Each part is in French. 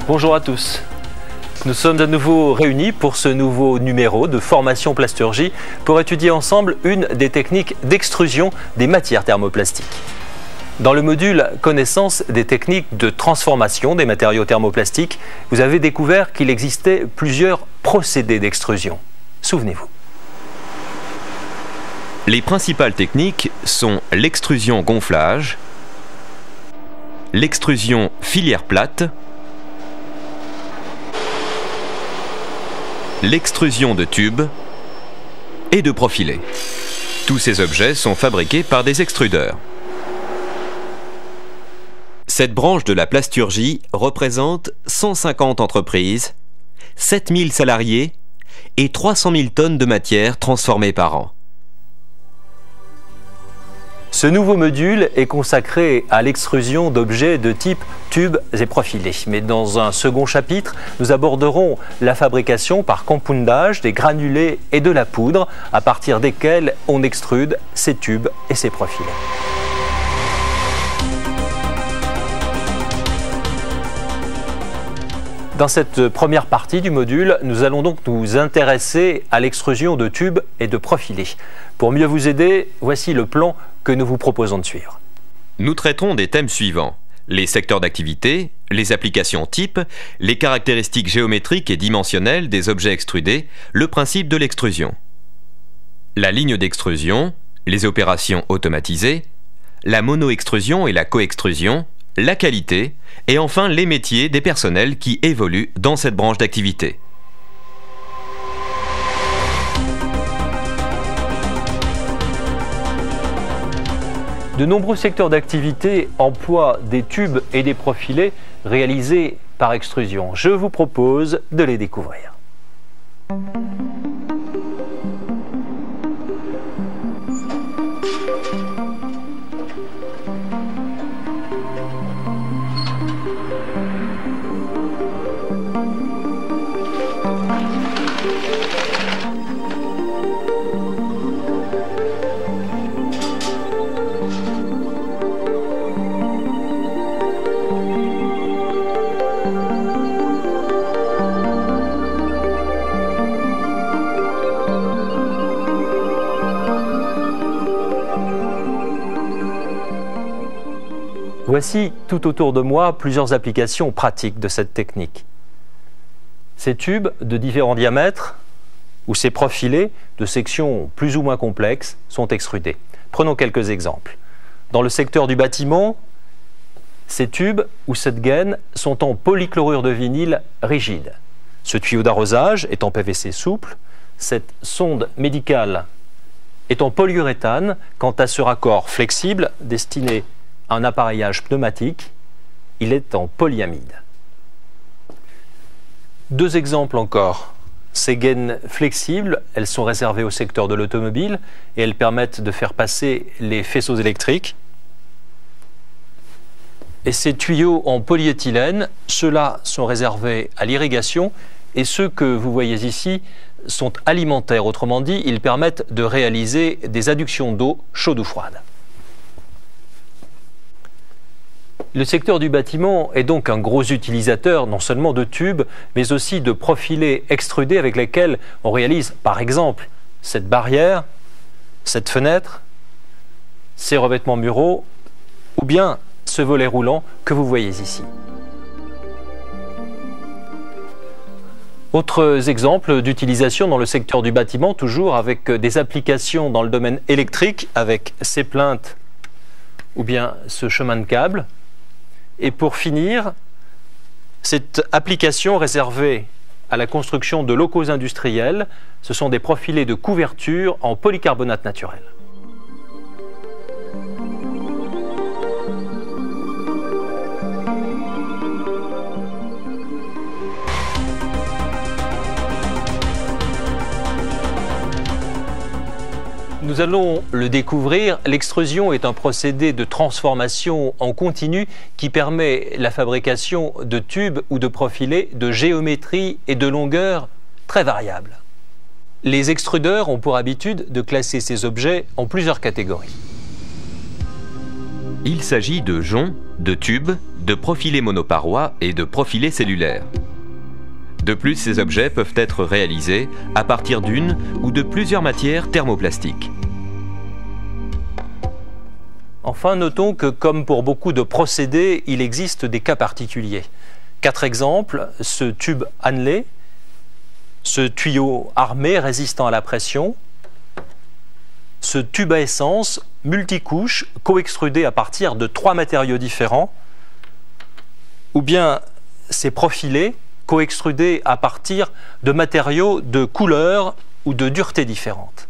Bonjour à tous. Nous sommes à nouveau réunis pour ce nouveau numéro de formation plasturgie pour étudier ensemble une des techniques d'extrusion des matières thermoplastiques. Dans le module Connaissance des techniques de transformation des matériaux thermoplastiques, vous avez découvert qu'il existait plusieurs procédés d'extrusion. Souvenez-vous. Les principales techniques sont l'extrusion gonflage, l'extrusion filière plate, l'extrusion de tubes et de profilés. Tous ces objets sont fabriqués par des extrudeurs. Cette branche de la plasturgie représente 150 entreprises, 7000 salariés et 300 000 tonnes de matière transformées par an. Ce nouveau module est consacré à l'extrusion d'objets de type tubes et profilés. Mais dans un second chapitre, nous aborderons la fabrication par compoundage des granulés et de la poudre à partir desquels on extrude ces tubes et ces profilés. Dans cette première partie du module, nous allons donc nous intéresser à l'extrusion de tubes et de profilés. Pour mieux vous aider, voici le plan que nous vous proposons de suivre. Nous traiterons des thèmes suivants: les secteurs d'activité, les applications types, les caractéristiques géométriques et dimensionnelles des objets extrudés, le principe de l'extrusion, la ligne d'extrusion, les opérations automatisées, la mono-extrusion et la co-extrusion, la qualité, et enfin les métiers des personnels qui évoluent dans cette branche d'activité. De nombreux secteurs d'activité emploient des tubes et des profilés réalisés par extrusion. Je vous propose de les découvrir. Voici tout autour de moi plusieurs applications pratiques de cette technique. Ces tubes de différents diamètres ou ces profilés de sections plus ou moins complexes sont extrudés. Prenons quelques exemples. Dans le secteur du bâtiment, ces tubes ou cette gaine sont en polychlorure de vinyle rigide. Ce tuyau d'arrosage est en PVC souple. Cette sonde médicale est en polyuréthane. Quant à ce raccord flexible destiné un appareillage pneumatique, il est en polyamide. Deux exemples encore. Ces gaines flexibles, elles sont réservées au secteur de l'automobile et elles permettent de faire passer les faisceaux électriques. Et ces tuyaux en polyéthylène, ceux-là sont réservés à l'irrigation et ceux que vous voyez ici sont alimentaires. Autrement dit, ils permettent de réaliser des adductions d'eau chaude ou froide. Le secteur du bâtiment est donc un gros utilisateur non seulement de tubes, mais aussi de profilés extrudés avec lesquels on réalise par exemple cette barrière, cette fenêtre, ces revêtements muraux ou bien ce volet roulant que vous voyez ici. Autres exemples d'utilisation dans le secteur du bâtiment, toujours avec des applications dans le domaine électrique, avec ces plinthes ou bien ce chemin de câble. Et pour finir, cette application réservée à la construction de locaux industriels, ce sont des profilés de couverture en polycarbonate naturel. Nous allons le découvrir, l'extrusion est un procédé de transformation en continu qui permet la fabrication de tubes ou de profilés de géométrie et de longueur très variables. Les extrudeurs ont pour habitude de classer ces objets en plusieurs catégories. Il s'agit de joncs, de tubes, de profilés monoparois et de profilés cellulaires. De plus, ces objets peuvent être réalisés à partir d'une ou de plusieurs matières thermoplastiques. Enfin, notons que, comme pour beaucoup de procédés, il existe des cas particuliers. 4 exemples: ce tube annelé, ce tuyau armé résistant à la pression, ce tube à essence multicouche coextrudé à partir de 3 matériaux différents, ou bien ces profilés coextrudés à partir de matériaux de couleur ou de dureté différentes.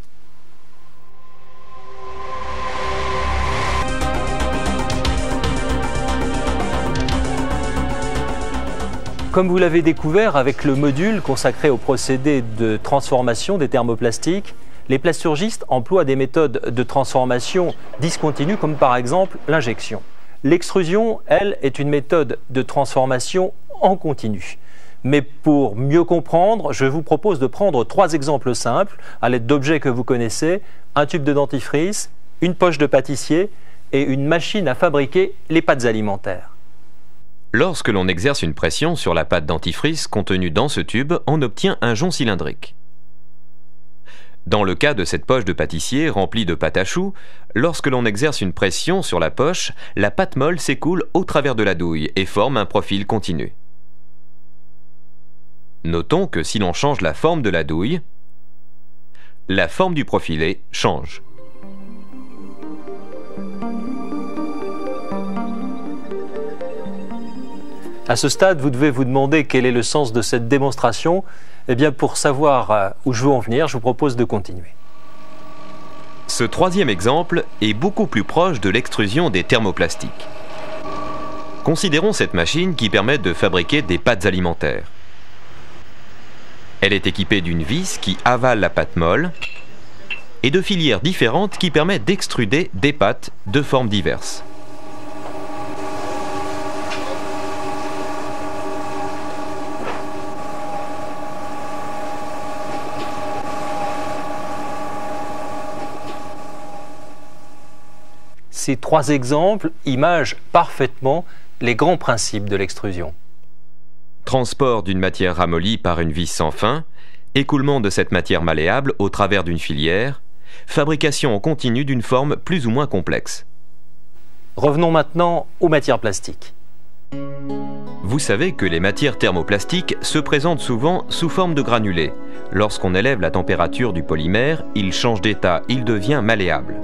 Comme vous l'avez découvert avec le module consacré au procédé de transformation des thermoplastiques, les plasturgistes emploient des méthodes de transformation discontinues comme par exemple l'injection. L'extrusion, elle, est une méthode de transformation en continu. Mais pour mieux comprendre, je vous propose de prendre 3 exemples simples à l'aide d'objets que vous connaissez: un tube de dentifrice, une poche de pâtissier et une machine à fabriquer les pâtes alimentaires. Lorsque l'on exerce une pression sur la pâte dentifrice contenue dans ce tube, on obtient un jonc cylindrique. Dans le cas de cette poche de pâtissier remplie de pâte à choux, lorsque l'on exerce une pression sur la poche, la pâte molle s'écoule au travers de la douille et forme un profil continu. Notons que si l'on change la forme de la douille, la forme du profilé change. À ce stade, vous devez vous demander quel est le sens de cette démonstration. Eh bien, pour savoir où je veux en venir, je vous propose de continuer. Ce 3e exemple est beaucoup plus proche de l'extrusion des thermoplastiques. Considérons cette machine qui permet de fabriquer des pâtes alimentaires. Elle est équipée d'une vis qui avale la pâte molle et de filières différentes qui permettent d'extruder des pâtes de formes diverses. Ces 3 exemples imagent parfaitement les grands principes de l'extrusion. Transport d'une matière ramollie par une vis sans fin, écoulement de cette matière malléable au travers d'une filière, fabrication en continu d'une forme plus ou moins complexe. Revenons maintenant aux matières plastiques. Vous savez que les matières thermoplastiques se présentent souvent sous forme de granulés. Lorsqu'on élève la température du polymère, il change d'état, il devient malléable.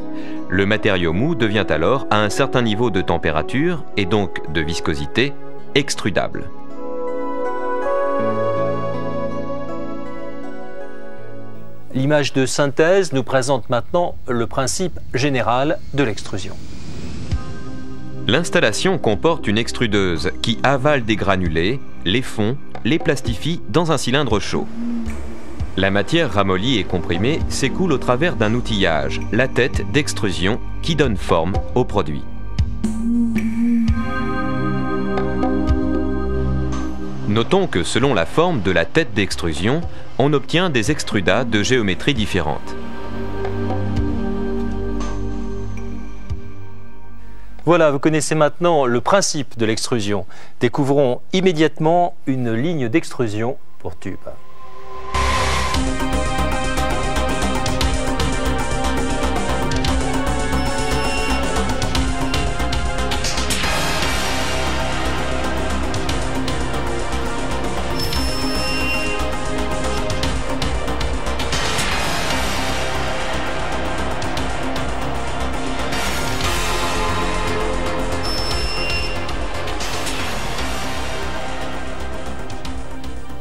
Le matériau mou devient alors, à un certain niveau de température et donc de viscosité, extrudable. L'image de synthèse nous présente maintenant le principe général de l'extrusion. L'installation comporte une extrudeuse qui avale des granulés, les fond, les plastifie dans un cylindre chaud. La matière ramollie et comprimée s'écoule au travers d'un outillage, la tête d'extrusion, qui donne forme au produit. Notons que selon la forme de la tête d'extrusion, on obtient des extrudats de géométrie différente. Voilà, vous connaissez maintenant le principe de l'extrusion. Découvrons immédiatement une ligne d'extrusion pour tube.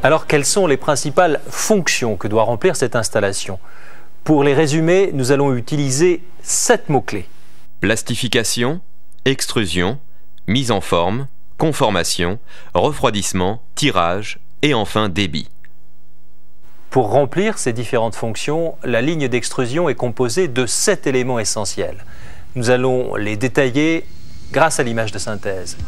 Alors, quelles sont les principales fonctions que doit remplir cette installation? Pour les résumer, nous allons utiliser 7 mots-clés. Plastification, extrusion, mise en forme, conformation, refroidissement, tirage et enfin débit. Pour remplir ces différentes fonctions, la ligne d'extrusion est composée de 7 éléments essentiels. Nous allons les détailler grâce à l'image de synthèse.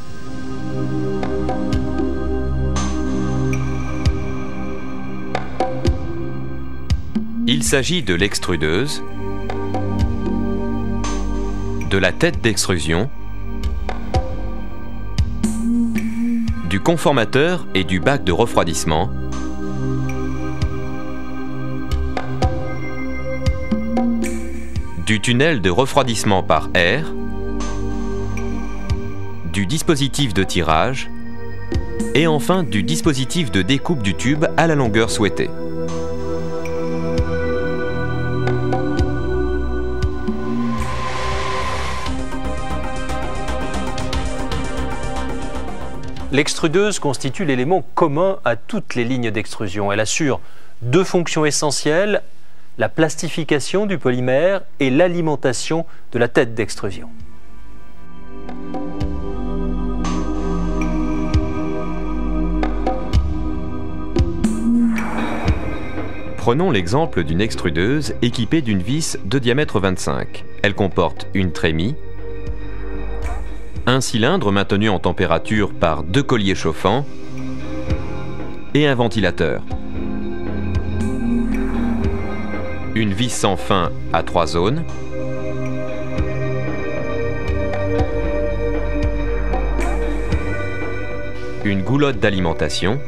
Il s'agit de l'extrudeuse, de la tête d'extrusion, du conformateur et du bac de refroidissement, du tunnel de refroidissement par air, du dispositif de tirage et enfin du dispositif de découpe du tube à la longueur souhaitée. L'extrudeuse constitue l'élément commun à toutes les lignes d'extrusion. Elle assure deux fonctions essentielles, la plastification du polymère et l'alimentation de la tête d'extrusion. Prenons l'exemple d'une extrudeuse équipée d'une vis de diamètre 25. Elle comporte une trémie, un cylindre maintenu en température par deux colliers chauffants et un ventilateur. Une vis sans fin à 3 zones, une goulotte d'alimentation,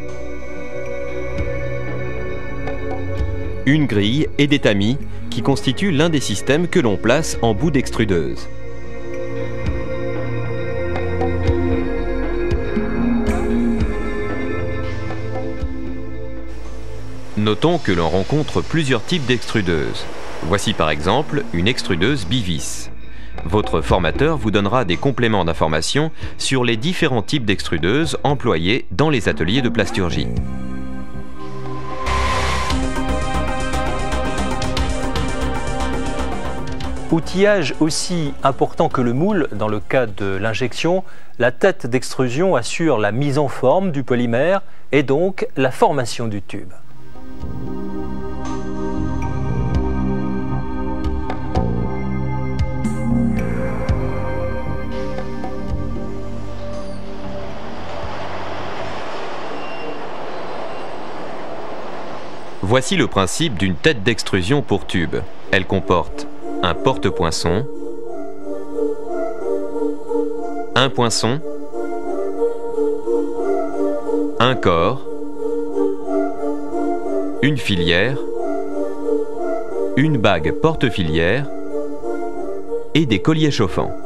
une grille et des tamis qui constituent l'un des systèmes que l'on place en bout d'extrudeuse. Notons que l'on rencontre plusieurs types d'extrudeuses. Voici par exemple une extrudeuse bivis. Votre formateur vous donnera des compléments d'information sur les différents types d'extrudeuses employés dans les ateliers de plasturgie. Outillage aussi important que le moule dans le cas de l'injection, la tête d'extrusion assure la mise en forme du polymère et donc la formation du tube. Voici le principe d'une tête d'extrusion pour tube. Elle comporte un porte-poinçon, un poinçon, un corps, une filière, une bague porte-filière et des colliers chauffants.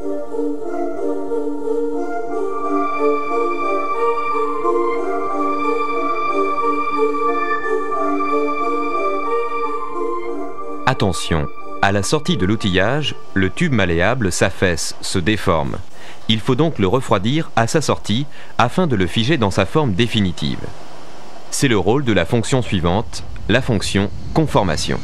Attention, à la sortie de l'outillage, le tube malléable s'affaisse, se déforme. Il faut donc le refroidir à sa sortie afin de le figer dans sa forme définitive. C'est le rôle de la fonction suivante, la fonction conformation.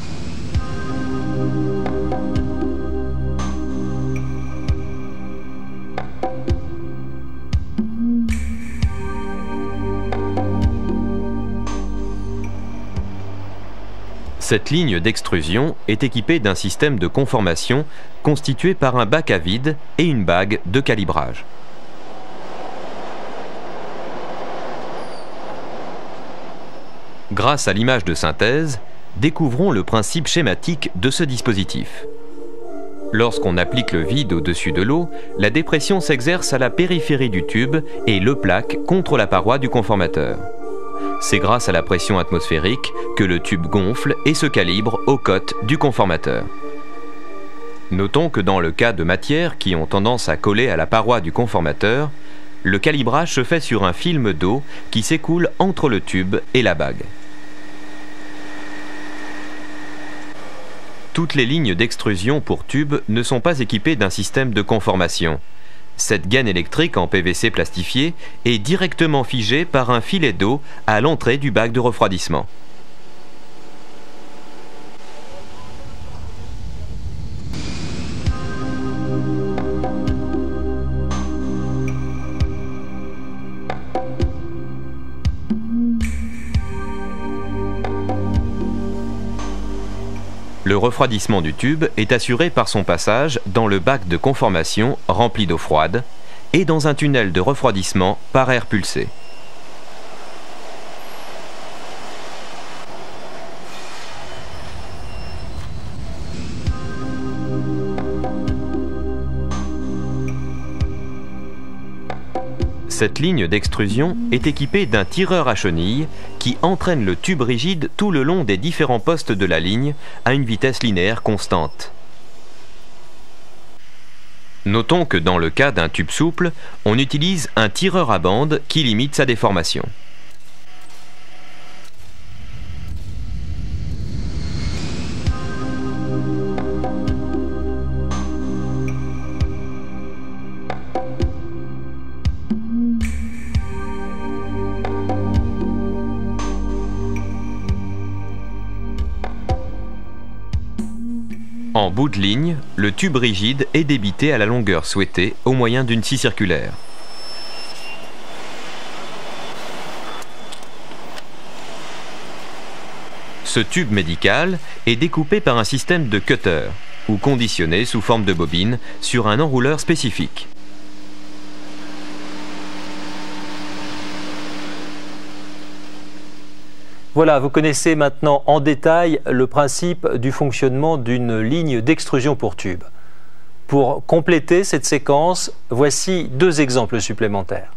Cette ligne d'extrusion est équipée d'un système de conformation constitué par un bac à vide et une bague de calibrage. Grâce à l'image de synthèse, découvrons le principe schématique de ce dispositif. Lorsqu'on applique le vide au-dessus de l'eau, la dépression s'exerce à la périphérie du tube et le plaque contre la paroi du conformateur. C'est grâce à la pression atmosphérique que le tube gonfle et se calibre aux cotes du conformateur. Notons que dans le cas de matières qui ont tendance à coller à la paroi du conformateur, le calibrage se fait sur un film d'eau qui s'écoule entre le tube et la bague. Toutes les lignes d'extrusion pour tube ne sont pas équipées d'un système de conformation. Cette gaine électrique en PVC plastifié est directement figée par un filet d'eau à l'entrée du bac de refroidissement. Le refroidissement du tube est assuré par son passage dans le bac de conformation rempli d'eau froide et dans un tunnel de refroidissement par air pulsé. Cette ligne d'extrusion est équipée d'un tireur à chenilles qui entraîne le tube rigide tout le long des différents postes de la ligne à une vitesse linéaire constante. Notons que dans le cas d'un tube souple, on utilise un tireur à bande qui limite sa déformation. En bout de ligne, le tube rigide est débité à la longueur souhaitée au moyen d'une scie circulaire. Ce tube médical est découpé par un système de cutter ou conditionné sous forme de bobine sur un enrouleur spécifique. Voilà, vous connaissez maintenant en détail le principe du fonctionnement d'une ligne d'extrusion pour tube. Pour compléter cette séquence, voici deux exemples supplémentaires.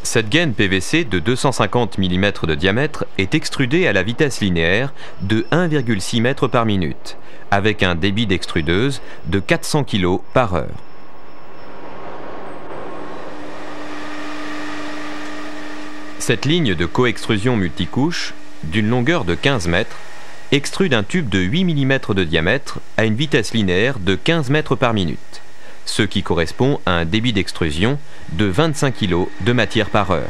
Cette gaine PVC de 250 mm de diamètre est extrudée à la vitesse linéaire de 1,6 m par minute, avec un débit d'extrudeuse de 400 kg par heure. Cette ligne de coextrusion multicouche, d'une longueur de 15 mètres, extrude un tube de 8 mm de diamètre à une vitesse linéaire de 15 mètres par minute, ce qui correspond à un débit d'extrusion de 25 kg de matière par heure.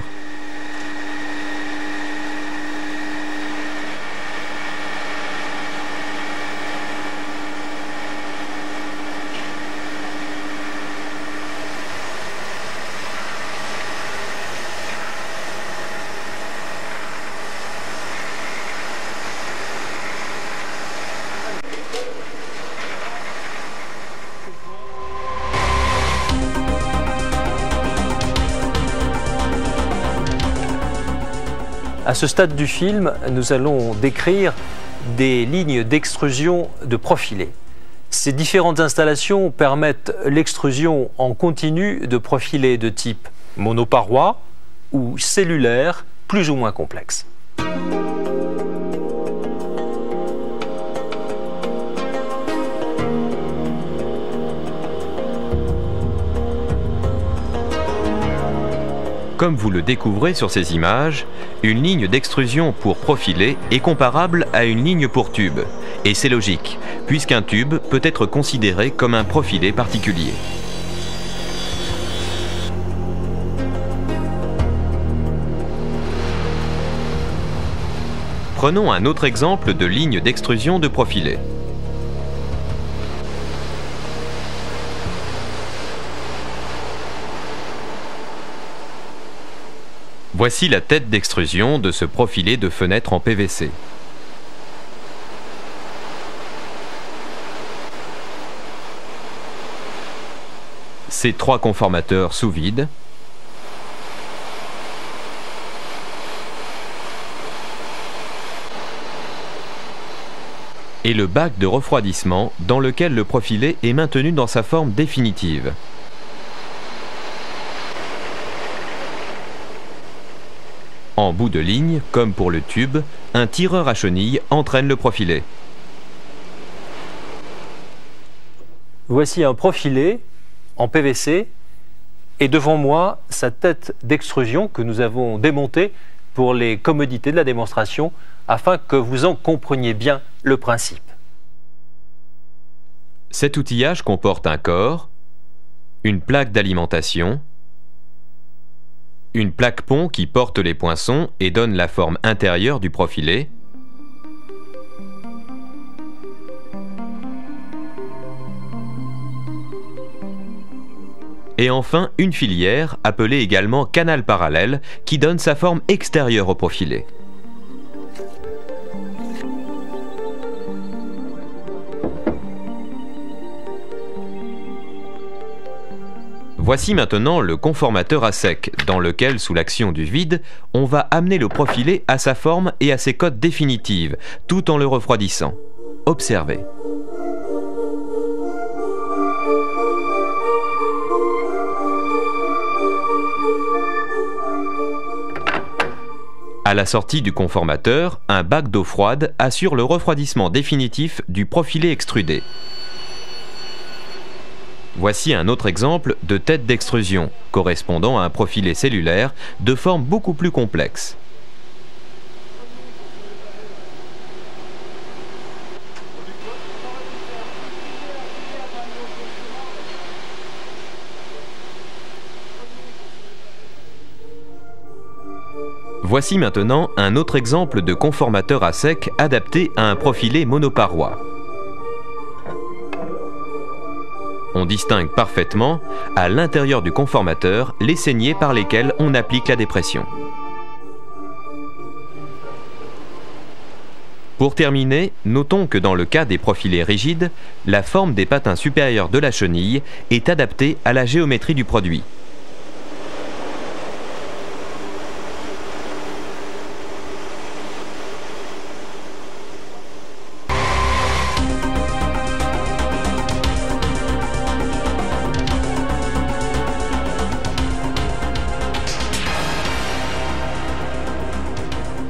À ce stade du film, nous allons décrire des lignes d'extrusion de profilés. Ces différentes installations permettent l'extrusion en continu de profilés de type monoparoi ou cellulaire, plus ou moins complexes. Comme vous le découvrez sur ces images, une ligne d'extrusion pour profilé est comparable à une ligne pour tube. Et c'est logique, puisqu'un tube peut être considéré comme un profilé particulier. Prenons un autre exemple de ligne d'extrusion de profilé. Voici la tête d'extrusion de ce profilé de fenêtre en PVC. Ces trois conformateurs sous vide, et le bac de refroidissement dans lequel le profilé est maintenu dans sa forme définitive. En bout de ligne, comme pour le tube, un tireur à chenilles entraîne le profilé. Voici un profilé en PVC et devant moi sa tête d'extrusion que nous avons démontée pour les commodités de la démonstration afin que vous en compreniez bien le principe. Cet outillage comporte un corps, une plaque d'alimentation, une plaque pont qui porte les poinçons et donne la forme intérieure du profilé, et enfin une filière, appelée également canal parallèle, qui donne sa forme extérieure au profilé. Voici maintenant le conformateur à sec, dans lequel, sous l'action du vide, on va amener le profilé à sa forme et à ses cotes définitives, tout en le refroidissant. Observez. À la sortie du conformateur, un bac d'eau froide assure le refroidissement définitif du profilé extrudé. Voici un autre exemple de tête d'extrusion, correspondant à un profilé cellulaire de forme beaucoup plus complexe. Voici maintenant un autre exemple de conformateur à sec adapté à un profilé monoparoi. On distingue parfaitement, à l'intérieur du conformateur, les saignées par lesquelles on applique la dépression. Pour terminer, notons que dans le cas des profilés rigides, la forme des patins supérieurs de la chenille est adaptée à la géométrie du produit.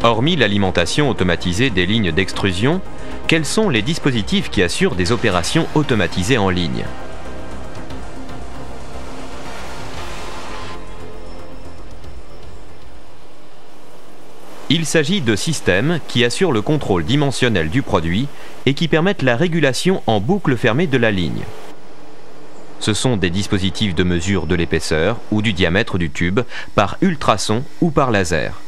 Hormis l'alimentation automatisée des lignes d'extrusion, quels sont les dispositifs qui assurent des opérations automatisées en ligne? Il s'agit de systèmes qui assurent le contrôle dimensionnel du produit et qui permettent la régulation en boucle fermée de la ligne. Ce sont des dispositifs de mesure de l'épaisseur ou du diamètre du tube par ultrasons ou par laser.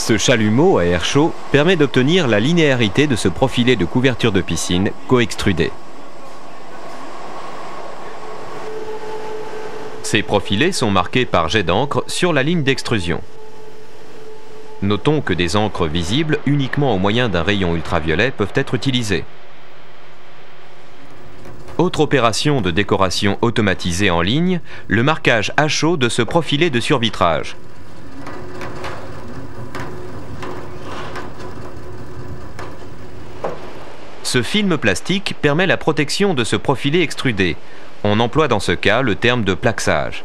Ce chalumeau à air chaud permet d'obtenir la linéarité de ce profilé de couverture de piscine co-extrudé. Ces profilés sont marqués par jet d'encre sur la ligne d'extrusion. Notons que des encres visibles uniquement au moyen d'un rayon ultraviolet peuvent être utilisées. Autre opération de décoration automatisée en ligne, le marquage à chaud de ce profilé de survitrage. Ce film plastique permet la protection de ce profilé extrudé. On emploie dans ce cas le terme de plaxage.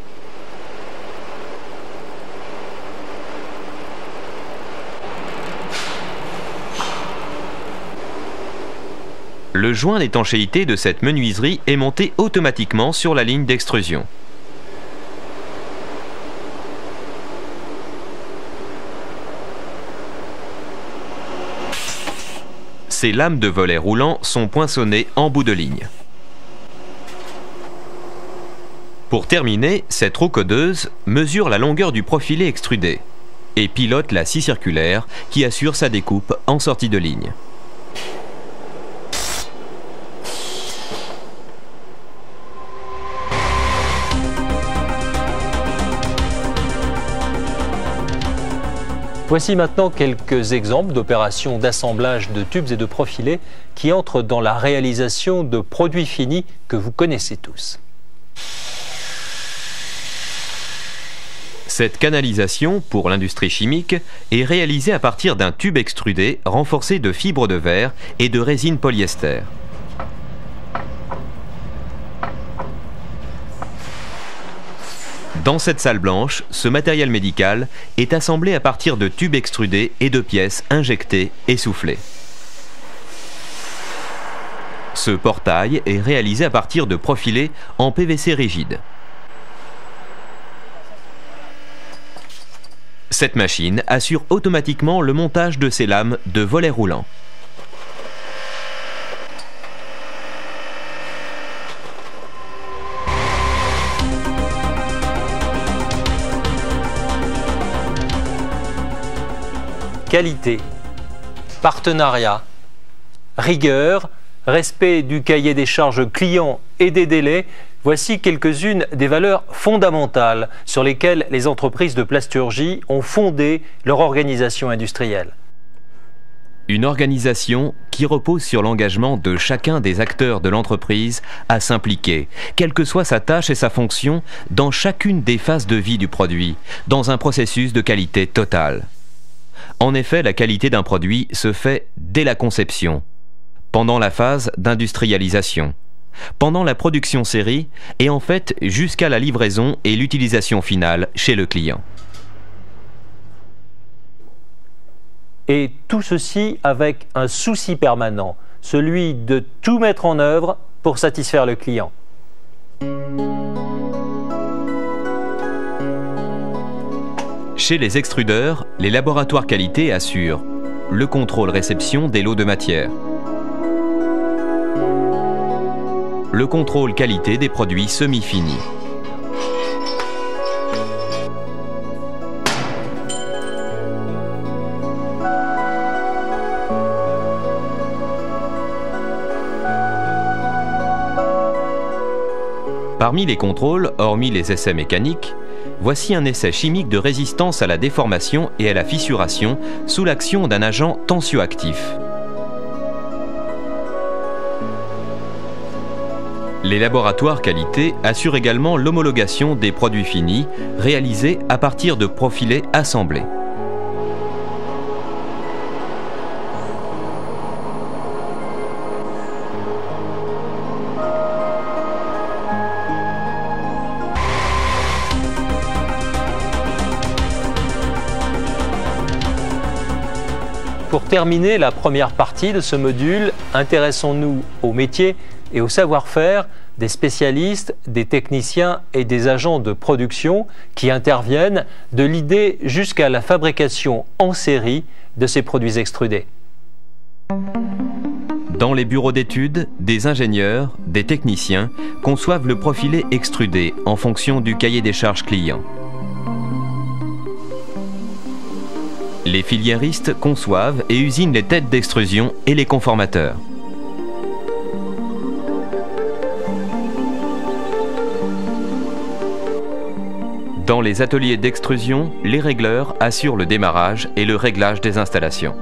Le joint d'étanchéité de cette menuiserie est monté automatiquement sur la ligne d'extrusion. Ces lames de volet roulant sont poinçonnées en bout de ligne. Pour terminer, cette roue codeuse mesure la longueur du profilé extrudé et pilote la scie circulaire qui assure sa découpe en sortie de ligne. Voici maintenant quelques exemples d'opérations d'assemblage de tubes et de profilés qui entrent dans la réalisation de produits finis que vous connaissez tous. Cette canalisation pour l'industrie chimique est réalisée à partir d'un tube extrudé renforcé de fibres de verre et de résine polyester. Dans cette salle blanche, ce matériel médical est assemblé à partir de tubes extrudés et de pièces injectées et soufflées. Ce portail est réalisé à partir de profilés en PVC rigide. Cette machine assure automatiquement le montage de ces lames de volet roulant. Qualité, partenariat, rigueur, respect du cahier des charges client et des délais, voici quelques-unes des valeurs fondamentales sur lesquelles les entreprises de plasturgie ont fondé leur organisation industrielle. Une organisation qui repose sur l'engagement de chacun des acteurs de l'entreprise à s'impliquer, quelle que soit sa tâche et sa fonction, dans chacune des phases de vie du produit, dans un processus de qualité totale. En effet, la qualité d'un produit se fait dès la conception, pendant la phase d'industrialisation, pendant la production série et en fait jusqu'à la livraison et l'utilisation finale chez le client. Et tout ceci avec un souci permanent, celui de tout mettre en œuvre pour satisfaire le client. Chez les extrudeurs, les laboratoires qualité assurent le contrôle réception des lots de matière, le contrôle qualité des produits semi-finis, parmi les contrôles, hormis les essais mécaniques, voici un essai chimique de résistance à la déformation et à la fissuration sous l'action d'un agent tensioactif. Les laboratoires qualité assurent également l'homologation des produits finis réalisés à partir de profilés assemblés. Pour terminer la première partie de ce module, intéressons-nous au métier et au savoir-faire des spécialistes, des techniciens et des agents de production qui interviennent de l'idée jusqu'à la fabrication en série de ces produits extrudés. Dans les bureaux d'études, des ingénieurs, des techniciens conçoivent le profilé extrudé en fonction du cahier des charges client. Les filiéristes conçoivent et usinent les têtes d'extrusion et les conformateurs. Dans les ateliers d'extrusion, les régleurs assurent le démarrage et le réglage des installations.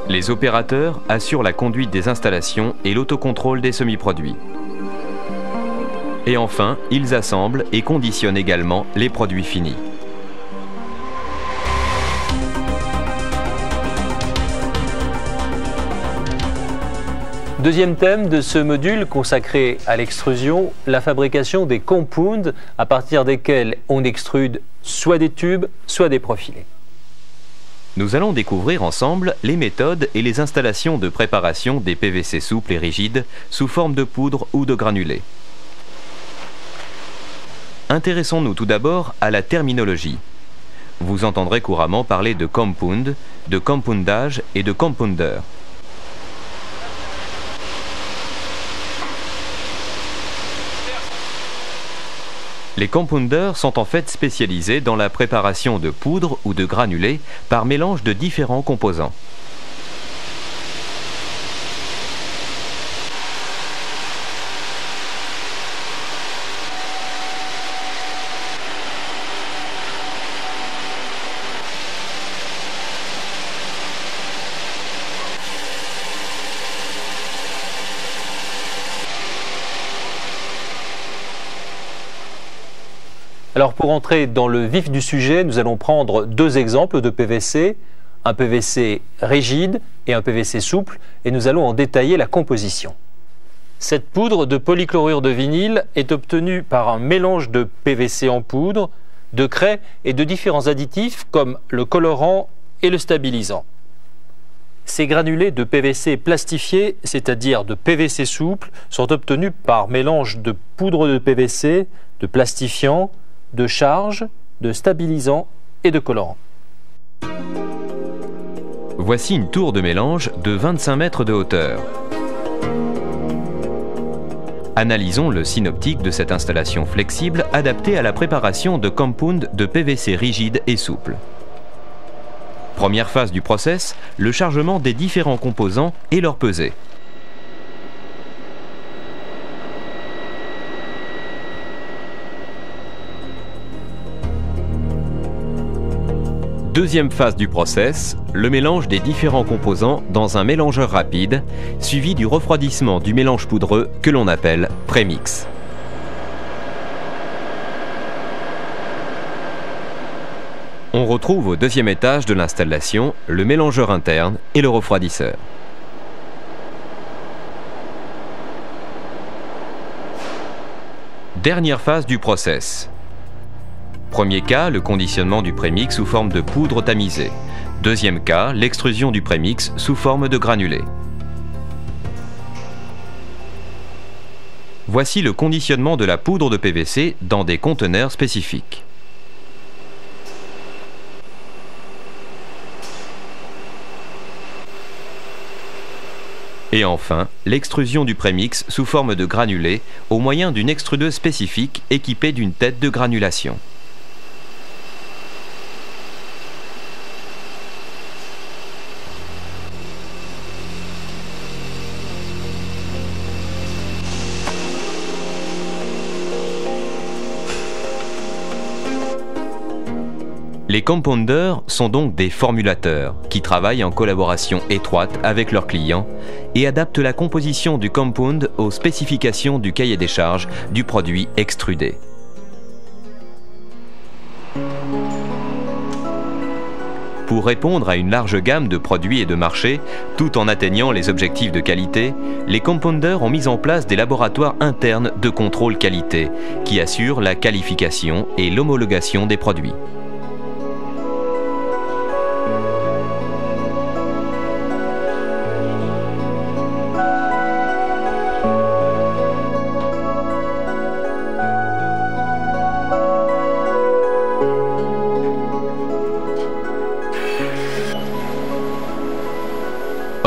Les opérateurs assurent la conduite des installations et l'autocontrôle des semi-produits. Et enfin, ils assemblent et conditionnent également les produits finis. Deuxième thème de ce module consacré à l'extrusion, la fabrication des compounds à partir desquels on extrude soit des tubes, soit des profilés. Nous allons découvrir ensemble les méthodes et les installations de préparation des PVC souples et rigides sous forme de poudre ou de granulés. Intéressons-nous tout d'abord à la terminologie. Vous entendrez couramment parler de compound, de compoundage et de compounder. Les compounders sont en fait spécialisés dans la préparation de poudre ou de granulés par mélange de différents composants. Alors pour entrer dans le vif du sujet, nous allons prendre deux exemples de PVC, un PVC rigide et un PVC souple, et nous allons en détailler la composition. Cette poudre de polychlorure de vinyle est obtenue par un mélange de PVC en poudre, de craie et de différents additifs comme le colorant et le stabilisant. Ces granulés de PVC plastifiés, c'est-à-dire de PVC souple, sont obtenus par mélange de poudre de PVC, de plastifiant, de charge, de stabilisant et de colorant. Voici une tour de mélange de 25 mètres de hauteur. Analysons le synoptique de cette installation flexible adaptée à la préparation de compounds de PVC rigide et souple. Première phase du process, le chargement des différents composants et leur pesée. Deuxième phase du process, le mélange des différents composants dans un mélangeur rapide, suivi du refroidissement du mélange poudreux que l'on appelle prémix. On retrouve au deuxième étage de l'installation le mélangeur interne et le refroidisseur. Dernière phase du process. Premier cas, le conditionnement du prémix sous forme de poudre tamisée. Deuxième cas, l'extrusion du prémix sous forme de granulés. Voici le conditionnement de la poudre de PVC dans des conteneurs spécifiques. Et enfin, l'extrusion du prémix sous forme de granulés au moyen d'une extrudeuse spécifique équipée d'une tête de granulation. Les compounders sont donc des formulateurs qui travaillent en collaboration étroite avec leurs clients et adaptent la composition du compound aux spécifications du cahier des charges du produit extrudé. Pour répondre à une large gamme de produits et de marchés, tout en atteignant les objectifs de qualité, les compounders ont mis en place des laboratoires internes de contrôle qualité qui assurent la qualification et l'homologation des produits.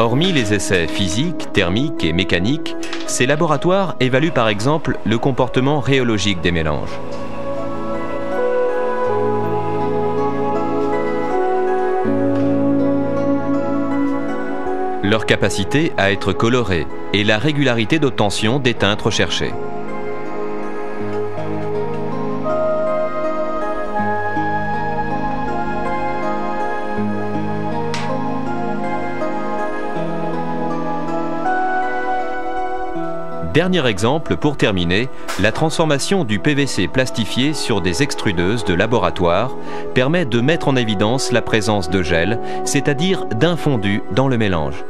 Hormis les essais physiques, thermiques et mécaniques, ces laboratoires évaluent par exemple le comportement rhéologique des mélanges. Leur capacité à être colorés et la régularité d'obtention des teintes recherchées. Dernier exemple pour terminer, la transformation du PVC plastifié sur des extrudeuses de laboratoire permet de mettre en évidence la présence de gel, c'est-à-dire d'infondu dans le mélange.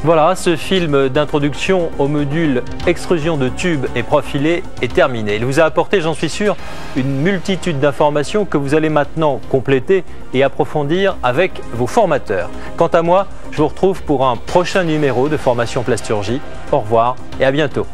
Voilà, ce film d'introduction au module extrusion de tubes et profilés est terminé. Il vous a apporté, j'en suis sûr, une multitude d'informations que vous allez maintenant compléter et approfondir avec vos formateurs. Quant à moi, je vous retrouve pour un prochain numéro de Formation Plasturgie. Au revoir et à bientôt.